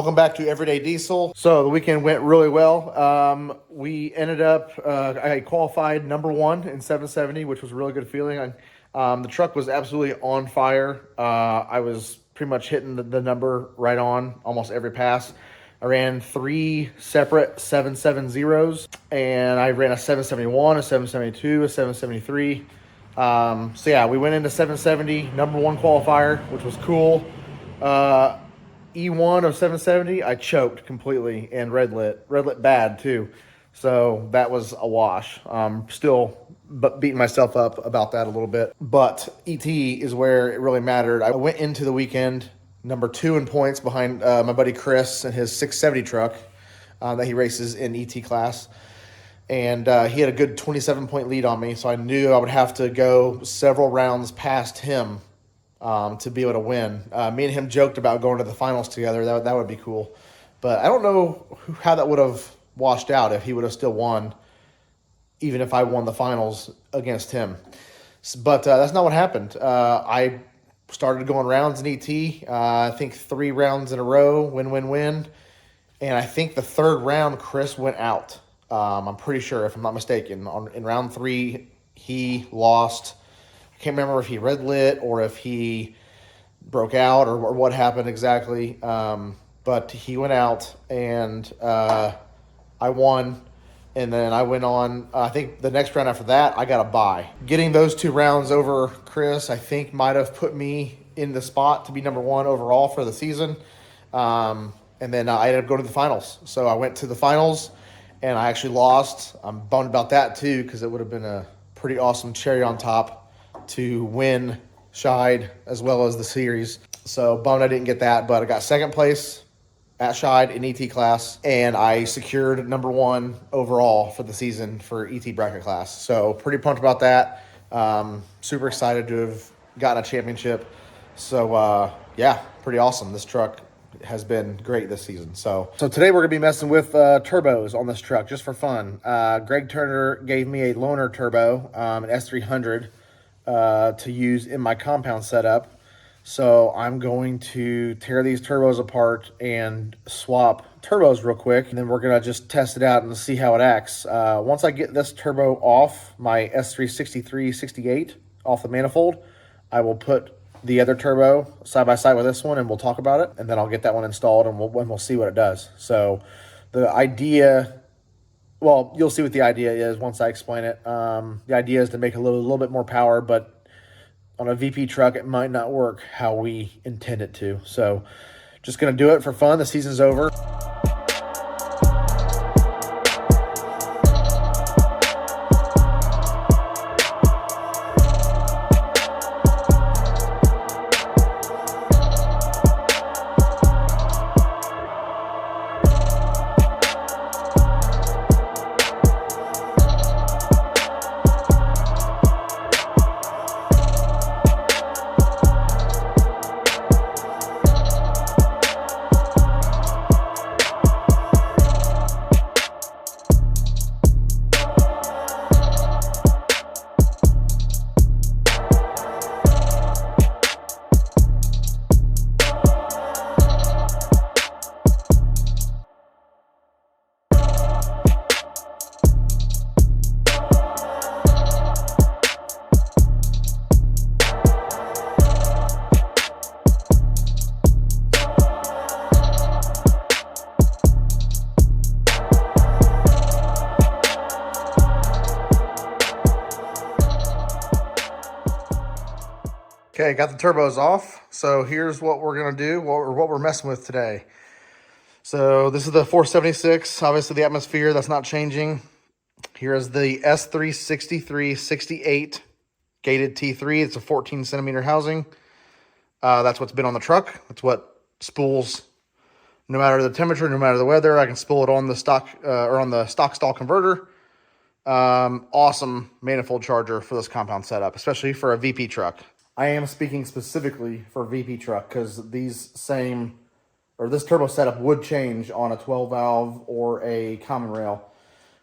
Welcome back to Everyday Diesel. So the weekend went really well. We ended up, I qualified number one in 770, which was a really good feeling. The truck was absolutely on fire. I was pretty much hitting the number right on almost every pass. I ran 3 separate 770s, and I ran a 771, a 772, a 773. So yeah, we went into 770, number one qualifier, which was cool. E1 of 770, I choked completely and red lit bad too. So that was a wash. Still beating myself up about that a little bit. But ET is where it really mattered. I went into the weekend number 2 in points behind my buddy Chris and his 670 truck that he races in ET class. And he had a good 27-point lead on me, so I knew I would have to go several rounds past him to be able to win. Me and him joked about going to the finals together. That would be cool. But I don't know how that would have washed out if he would have still won, even if I won the finals against him. But that's not what happened. I started going rounds in ET. I think 3 rounds in a row, win. And I think the third round, Chris went out. I'm pretty sure, if I'm not mistaken. In round 3, he lost. I can't remember if he red lit or if he broke out or what happened exactly. But he went out, and I won. And then I went on, I think the next round after that, I got a bye. Getting those 2 rounds over Chris, I think, might have put me in the spot to be number 1 overall for the season. And then I ended up going to the finals. So I went to the finals, and I actually lost. I'm bummed about that too, because it would have been a pretty awesome cherry on top to win Scheid as well as the series. So bummed I didn't get that, but I got second place at Scheid in ET class, and I secured number 1 overall for the season for ET bracket class. So pretty pumped about that. Super excited to have gotten a championship. So yeah, pretty awesome. This truck has been great this season. So today we're gonna be messing with turbos on this truck just for fun. Greg Turner gave me a loaner turbo, an S300, to use in my compound setup. So I'm going to tear these turbos apart and swap turbos real quick, and then we're gonna just test it out and see how it acts. Once I get this turbo off my S363-68 off the manifold, I will put the other turbo side by side with this one, and we'll talk about it, and then I'll get that one installed, and we'll see what it does. So the idea, well, you'll see what the idea is once I explain it. The idea is to make a little bit more power, but on a VP truck, it might not work how we intend it to. So just gonna do it for fun. The season's over. Okay, got the turbos off. So here's what we're gonna do, what we're messing with today. So this is the 476, obviously the atmosphere, that's not changing. Here is the S363-68 gated T3. It's a 14 centimeter housing. That's what's been on the truck. That's what spools, no matter the temperature, no matter the weather. I can spool it on the stock or on the stock stall converter. Awesome manifold charger for this compound setup, especially for a VP truck. I am speaking specifically for VP truck because this turbo setup would change on a 12 valve or a common rail.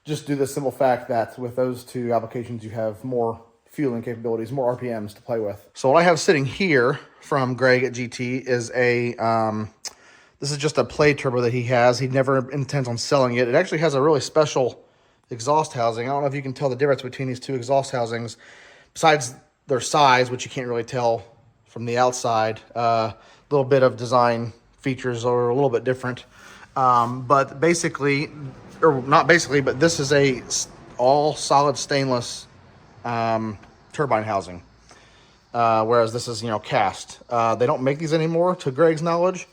Just due to the simple fact that with those 2 applications, you have more fueling capabilities, more RPMs to play with. So what I have sitting here from Greg at GT is a This is just a play turbo that he has. He never intends on selling it. It actually has a really special exhaust housing. I don't know if you can tell the difference between these two exhaust housings. Besides their size, which you can't really tell from the outside, a little bit of design features are a little bit different. But basically, or not basically, but this is a all solid stainless turbine housing. Whereas this is, cast. They don't make these anymore, to Greg's knowledge.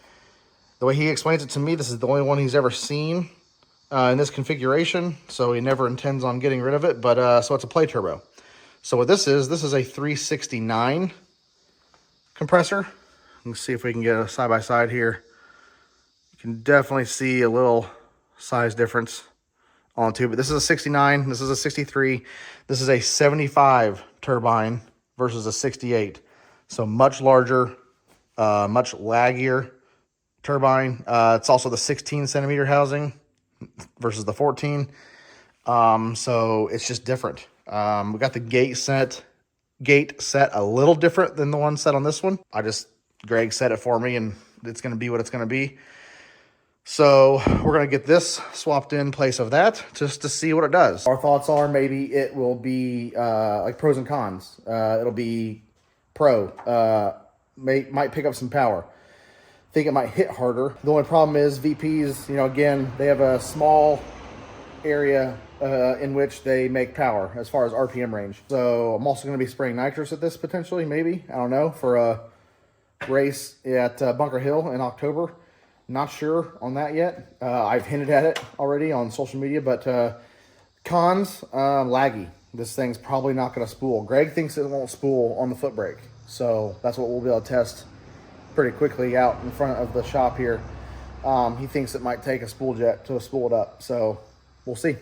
The way he explains it to me, this is the only one he's ever seen in this configuration, so he never intends on getting rid of it. But so it's a play turbo. So what this is a 369 compressor. Let's see if we can get a side-by-side here. You can definitely see a little size difference on the two, but this is a 69, this is a 63, this is a 75 turbine versus a 68. So much larger, much laggier turbine. It's also the 16 centimeter housing versus the 14. So it's just different. We got the gate set a little different than the one set on this one. Greg set it for me, and it's going to be what it's going to be. So we're going to get this swapped in place of that just to see what it does. Our thoughts are maybe it will be like pros and cons. It'll be pro. Might pick up some power. Think it might hit harder. The only problem is VPs, again, they have a small area in which they make power as far as RPM range. So I'm also going to be spraying nitrous at this potentially, maybe. I don't know, for a race at Bunker Hill in October. Not sure on that yet. I've hinted at it already on social media, but cons, laggy. This thing's probably not going to spool. Greg thinks it won't spool on the foot brake. So that's what we'll be able to test pretty quickly out in front of the shop here. He thinks it might take a spool jet to spool it up. So we'll see.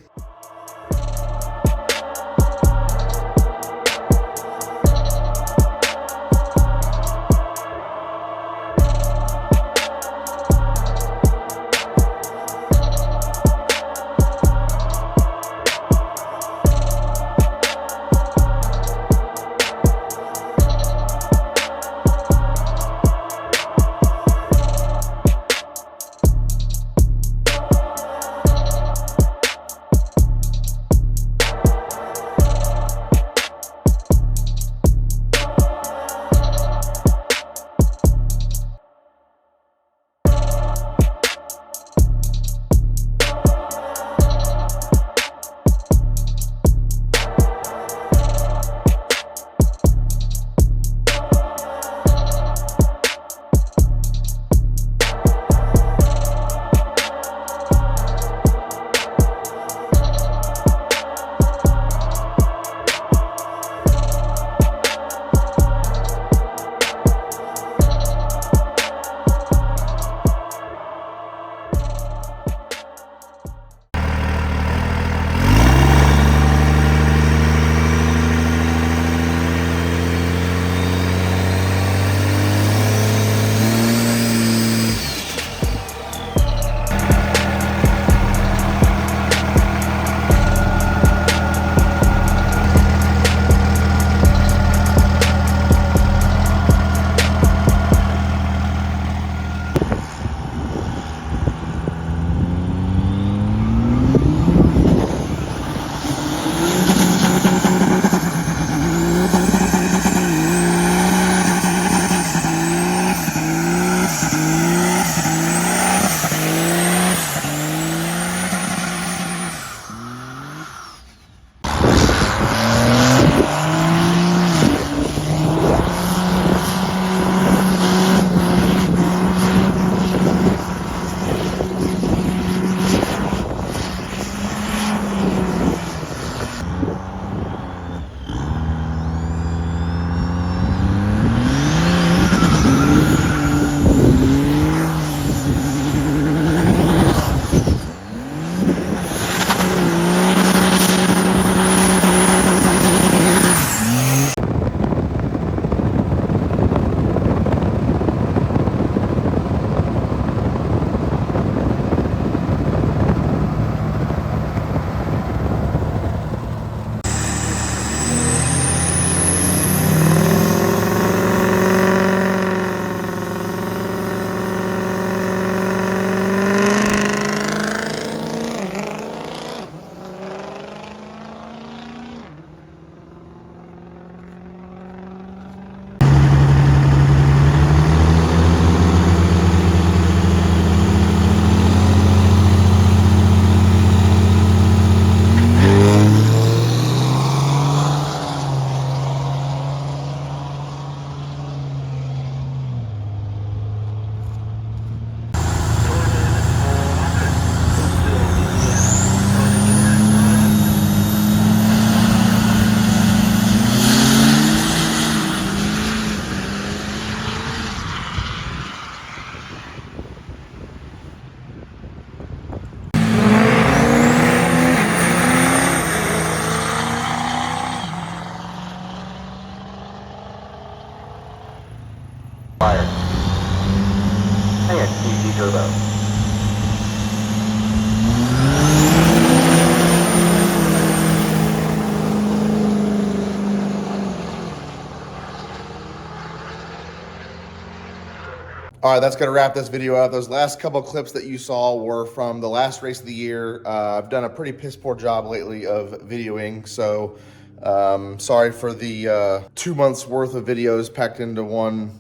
Fire. And easy turbo. All right, that's going to wrap this video up. Those last couple of clips that you saw were from the last race of the year. I've done a pretty piss poor job lately of videoing, so sorry for the 2 months worth of videos packed into one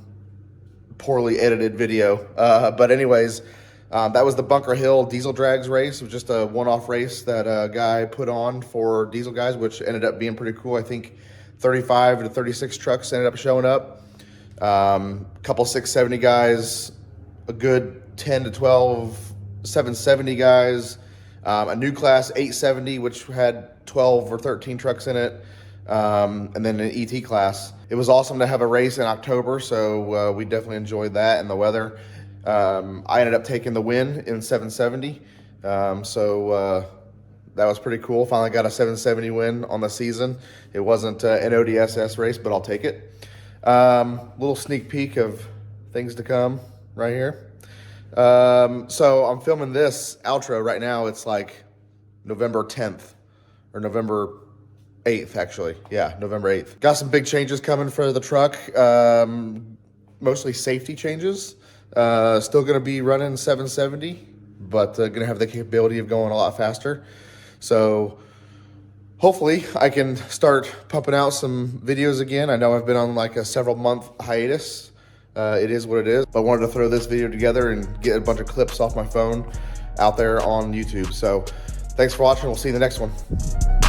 poorly edited video. But anyways, that was the Bunker Hill Diesel Drags race. It was just a one-off race that a guy put on for diesel guys, which ended up being pretty cool. I think 35 to 36 trucks ended up showing up. Couple 670 guys, a good 10 to 12 770 guys, a new class 870, which had 12 or 13 trucks in it, and then an ET class. It was awesome to have a race in October, so we definitely enjoyed that and the weather. I ended up taking the win in 770, so that was pretty cool. Finally got a 770 win on the season. It wasn't an ODSS race, but I'll take it. Little sneak peek of things to come right here. So I'm filming this outro right now. It's like November 10th or November 8th, actually. Yeah, November 8th. Got some big changes coming for the truck. Mostly safety changes. Still going to be running 770, but going to have the capability of going a lot faster. So hopefully I can start pumping out some videos again. I know I've been on like a several month hiatus. It is what it is. But I wanted to throw this video together and get a bunch of clips off my phone out there on YouTube. So thanks for watching. We'll see you in the next one.